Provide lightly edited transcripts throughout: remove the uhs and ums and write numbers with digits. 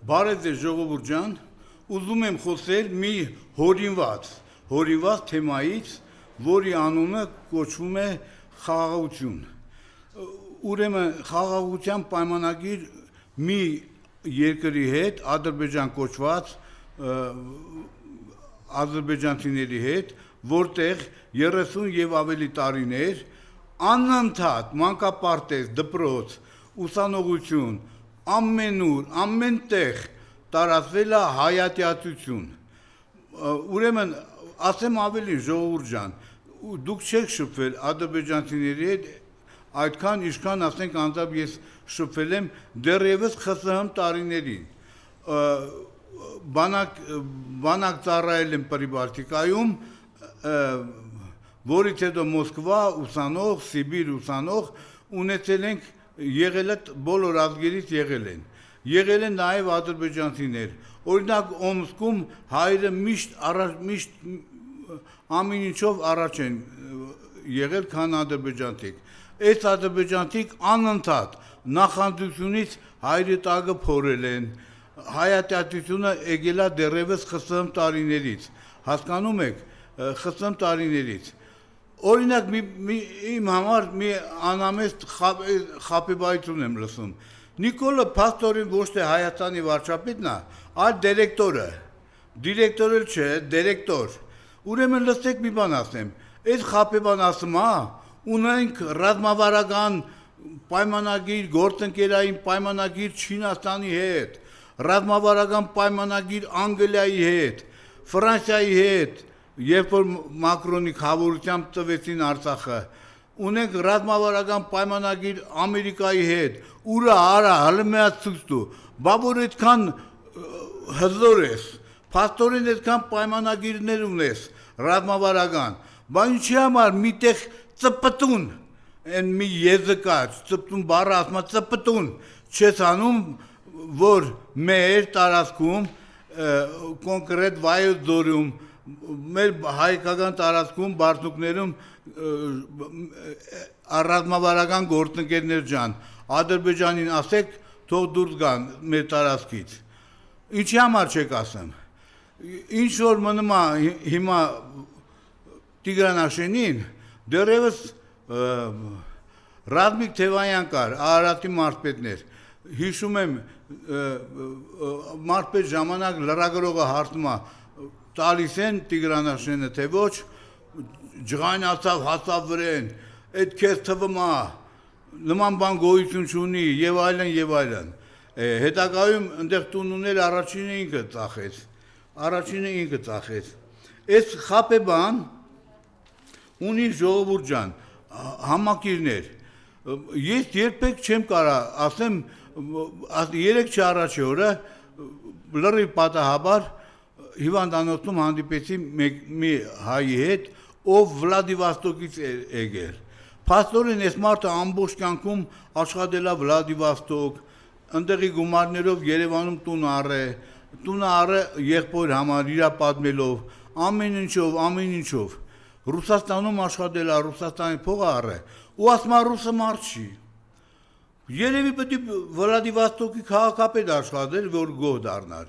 Բարև ձեզ ժողովուրդ ջան, ուզում եմ խոսել մի հորինված թեմայից, որի անունը կոչվում է խաղաղություն։ Ուրեմն խաղաղության պայմանագիր մի երկրի հետ, Ադրբեջան կոչված ադրբեջանցիների հետ, որտեղ 30 եւ ավելի տարիներ անընդհատ մանկապարտեզ, դպրոց, ուսանողություն, ամենուր, ամենտեղ տարածվել է հայատյացություն։ Ուրեմն ասեմ ավելի ժողովուրդ ջան, դուք չեք շփվել ադրբեջանցիների հետ այդքան ինչքան ասենք անձամբ ես շփվել եմ դեռևս ԽՍՀՄ տարիներին։ Բանակ ծառայել եմ Պրիբալտիկայում, որից հետո Մոսկվա ուսանող, Սիբիր ուսանող, ունեցել ենք եղել է բոլոր ազգերից եղել են նաև ադրբեջանցիներ։ Օրինակ Օմսկում հայերը միշտ ամեն ինչով առաջ են եղել, քան ադրբեջանցիք։ Այս ադրբեջանցիք անընդհատ նախանձությունից հայրի տակը փորել են, հայատյացությունը եկել է դեռևս ԽՍՀՄ տարիներից, հասկանում եք, ԽՍՀՄ տարիներից։ Օրինակ իմ համար մի անամեստ խաբեբայություն եմ լսում։ Նիկոլը փաստորեն ոչ թե Հայաստանի վարչապետն է, այլ դիրեկտոր էլ չէ, դիրեկտոր։ Ուրեմն լսեք մի բան ասեմ, այս խաբեբան ասում է, ունենք ռազմավարական պայմանագիր, գործընկերային պայմանագիր Չինաստանի հետ, ռազմավարական պայմանագիր Անգլիայի հետ, Ֆրանսիայի հետ, երբ որ Մակրոնի խավորությամբ տվեցին Արցախը, ունենք ռազմավարական պայմանագիր Ամերիկայի հետ, ուրա արա հլմեած ցույց տու, բա որ այդքան հզոր ես, փաստորեն այդքան պայմանագիրներ ունես, ռազմավարական, բա ինչի համար միտեղ ծպտուն, են մի եզկա, ծպտուն բառը ասում է ծպտուն, չես անում, որ մեր տարածքում կոնկրետ Վայոց ձորում, մեր հայկական տարածքում բարձունքներում ռազմավարական գործընկերներ ջան, Ադրբեջանին ասեք, թող դուրս գան մեր տարածքից։ Ինչի համար չեք ասեմ։ Ինչ որ մնում է հիմա Տիգրան դեռևս Ռազմիկ Թևանյան կար, Արարատի մարզպետներ, հիշում եմ մարզպետ ժամանակ լրագրողը հարցնում է, տալիս են Տիգրան թե ոչ, ջղայնացավ հասավ վրեն, այդ քեզ թվում է, նման բան գոյություն չունի եւ այլն։ Հետագայում այնտեղ տունուներ առաջինը ինքը ծախեց։ Այս խաբեբան ունի ժողովուրդ ջան, համակիրներ։ Ես երբեք չեմ կարա ասեմ 3 առաջի օրը լրիվ պատահաբար հիվանդանոցում հանդիպեցի մի հայի հետ, ով Վլադիվոստոկից եկել։ Փաստորեն այս մարդը ամբողջ կյանքում աշխատել է Վլադիվոստոկ, ընդեղի գումարներով Երևանում տուն առե եղբոր համար իրա պատմելով, ամեն ինչով։ Ռուսաստանում աշխատել է, Ռուսաստանի փողը առե, ու ասում է ռուսը մարդ չի։ Երևի պետք է Վլադիվոստոկի քաղաքապետ աշխատել, որ գոհ դառնար։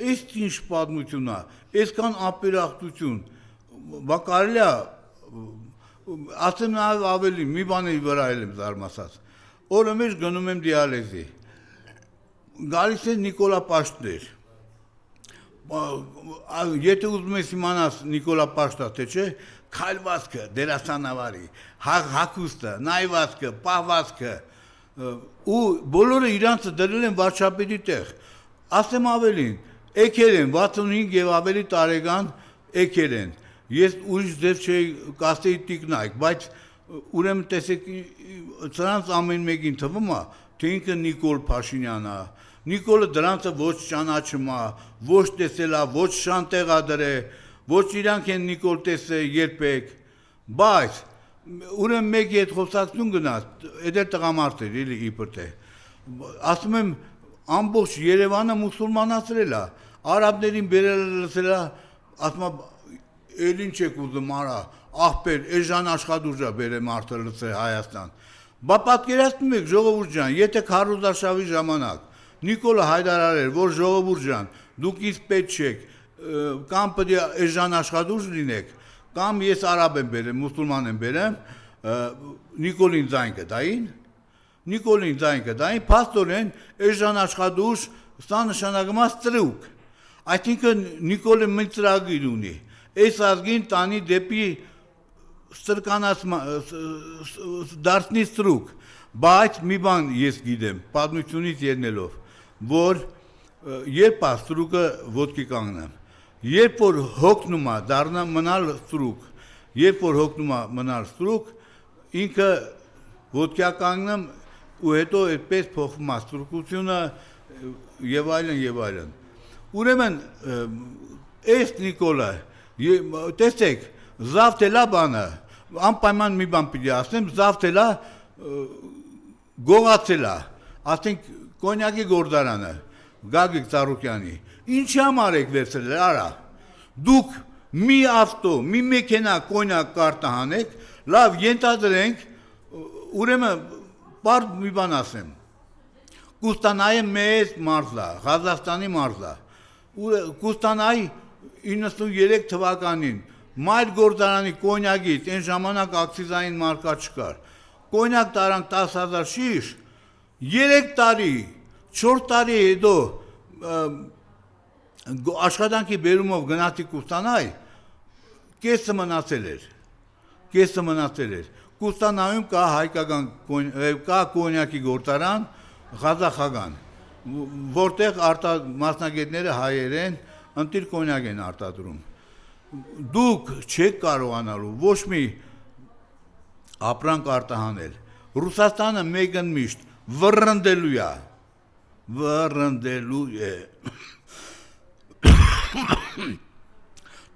Այս ինչ պատմություն է, այսքան ապերախտություն, բա կարելի է ասեմ նաև ավելի, մի բանի վրա եմ զարմացած։ Օրը մեջ գնում եմ դիալեզի։ Գալիս են Նիկոլա Պաշտներ։ Եթե ուզում ես իմանաս Նիկոլա Պաշտա, թե չէ, քայլվածքը, դերասանավարի, հագուստը, նայվածքը, պահվածքը, ու բոլորը իրանցը դրել են վարչապետի տեղ։ Ասեմ ավելին, եկել են 65 եւ ավելի տարեկան եկել են։ Ես ուրիշ ձև չէի կասեի տիկնայք, բայց ուրեմն տեսեք սրանց ամեն մեկին թվում է, թե ինքը Նիկոլ Փաշինյանն է։ Նիկոլը դրանցը ոչ ճանաչում է, ոչ տեսել է, ոչ շանտեղ է դրել, ոչ իրանք են Նիկոլ տեսել երբեք, բայց ուրեմն մեկի հետ խոսակցություն գնաց, այդ տղամարդ էր, էլի իբր թե։ Ասում եմ ամբողջ Երևանը մուսուլմանացրել է, արաբներին բերել լսել է, ասում է էլ ինչ եք ուզում արա, աղբեր, էժան աշխատուժա բերեմ արդը լծե Հայաստան։ Բա պատկերացնում եք ժողովուրդ ջան, եթե Քարոզարշավի ժամանակ Նիկոլը հայտարարել, որ ժողովուրդ ջան, դուք ինձ պետք չեք, կամ պետք է էժան աշխատուժ լինեք, կամ ես արաբ եմ բերեմ, մուսուլման եմ բերեմ, Նիկոլին ձայն կտային, Նիկոլին ձայն կտային, փաստորեն էժան աշխատուժ սա նշանակում է ստրուկ, այսինքն Նիկոլը մի ծրագիր ունի, այս ազգին տանի դեպի ստրկանաց դարձնի ստրուկ, բայց մի բան ես գիտեմ, պատմությունից ելնելով, որ երբ է ստրուկը ոտքի կանգնեմ, երբ որ հոգնում է դառնա մնալ ստրուկ, երբ որ հոգնում է մնալ ստրուկ, ինքը ոտքի կանգնում ու հետո այդպես փոխվում է ստրուկությունը եւ այլն եւ այլն։ Ուրեմն այս Նիկոլը տեսեք, զավթելա բանը, անպայման մի բան պիտի ասեմ, զավթելա գողացելա, ասենք կոնյակի գործարանը, Գագիկ Ծառուկյանի, ինչի համար եք վերցրել, արա, դուք մի ավտո, մի մեքենա կոնյակ կարտահանեք, լավ ենթադրենք, ուրեմն բարդ մի բան ասեմ, Կուստանայը մեծ մարզա, Ղազախստանի մարզա, Կուստանայի 93 թվականին մայր գործարանի կոնյակից այն ժամանակ ակցիզային մարկա չկար, կոնյակ տարանք 10,000 շիշ, 3 տարի, 4 տարի հետո աշխատանքի բերումով գնացի Կուստանայ, կեսը մնացել էր, Կուստանայում կա հայկական, կա կոնյակի գործարան, Ղազախական, որտեղ մասնագետները հայեր են, ընտիր կոնյակ են արտադրում, դուք չեք կարողանալու ոչ մի ապրանք արտահանել, Ռուսաստանը մեկն միշտ վռնդելու է,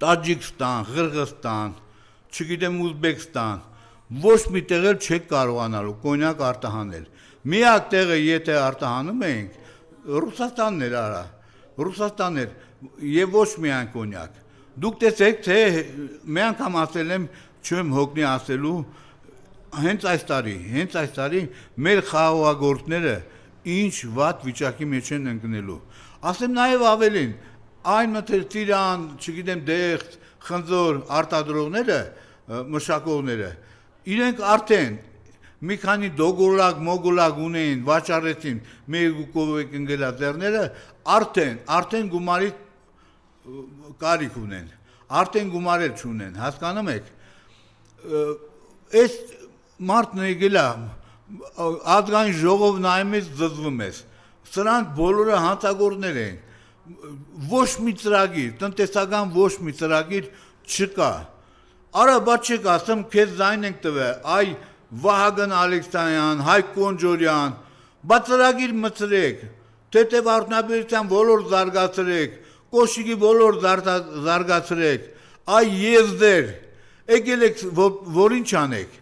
Տաջիկստան, Ղրղստան, չգիտեմ Ուզբեկստան, ոչ մի տեղ էլ չեք կարողանալու կոնյակ արտահանել, միակ տեղը եթե արտահանում էինք, Ռուսաստանն էր արա, Ռուսաստանն էր և ոչ միայն կոնյակ, դուք տեսեք, թե մի անգամ ասել եմ, չեմ հոգնի ասելու, հենց այս տարի մեր խաղաղագործները ինչ վատ վիճակի մեջ են ընկնելու, ասեմ նաև ավելին, այն Ծիրան, չգիտեմ դեղց, խնձոր արտադրողները, մշակողները, իրենք արդեն մի քանի դոգոլակ, մոգոլակ ունեին, վաճառեցին մեր կովեք ընկելած ձեռները, արդեն գումարի կարիք ունեն, արդեն գումարել չունեն, հասկանում եք, այս մարդն եկել է, ազգային ժողով նայում ես, զզվում ես, սրանք բոլորը հանցագործներ են, ոչ մի ծրագիր, տնտեսական ոչ մի ծրագիր չկա, արա բաց չեք ասեմ, քեզ ձայն ենք տվել, այ Վահագն Ալեքսանյան, Հայկ Կոնջորյան, բա ծրագիր մտցրեք, թեթև արդյունաբերության ոլորտ զարգացրեք, կոշիկի ոլորտ զարգացրեք, այ եզդեր, եկել եք որ ինչ անեք,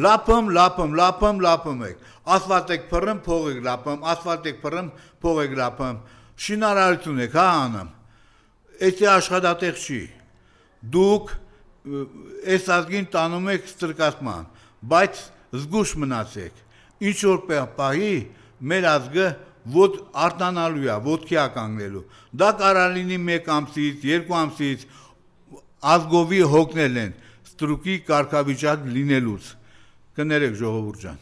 լապում եք, ասֆալտ եք փռում, փող եք լապում, ասֆալտ եք փռում, փող եք լապում, շինարարություն եք, հա անում, էսի աշխատատեղ չի, դուք այս ազգին տանում եք ստրկացման, բայց զգուշ մնացեք, ինչ որ պահի մեր ազգը արտանալու է, ոտքի է կանգնելու, դա կարող լինի 1 ամսից, 2 ամսից, ազգովի հոգնել են, ստրուկի կարգավիճակ լինելուց, կներեք ժողովուրդ ջան։